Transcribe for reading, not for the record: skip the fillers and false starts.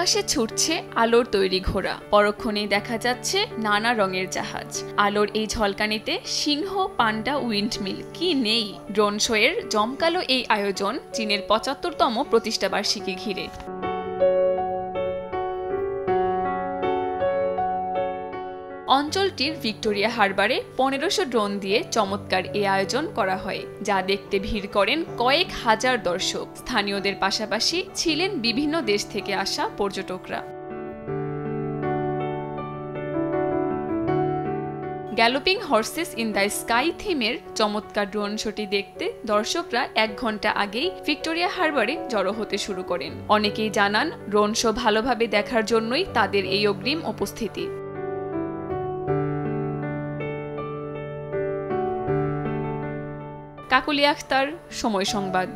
আকাশে ছুটছে আলোর তৈরি ঘোড়া, পরক্ষণেই দেখা যাচ্ছে নানা রঙের জাহাজ। আলোর এই ঝলকানিতে সিংহ, পান্ডা, উইন্ডমিল কি নেই। ড্রোন শো এর জমকালো এই আয়োজন চীনের ৭৫তম প্রতিষ্ঠাবার্ষিকী ঘিরে। অঞ্চলটির ভিক্টোরিয়া হারবারে ১৫০০ ড্রোন দিয়ে চমৎকার এই আয়োজন করা হয়, যা দেখতে ভিড় করেন কয়েক হাজার দর্শক। স্থানীয়দের পাশাপাশি ছিলেন বিভিন্ন দেশ থেকে আসা পর্যটকরা। Galloping horse's in the sky থিমের চমৎকার ড্রোন শোটি দেখতে দর্শকরা ১ ঘন্টা আগেই ভিক্টোরিয়া হারবারে জড়ো হতে শুরু করেন। অনেকেই জানান ড্রোন শো ভালোভাবে দেখার জন্যই তাদের এই অগ্রিম উপস্থিতি। কাকলি আখতার, সময় সংবাদ।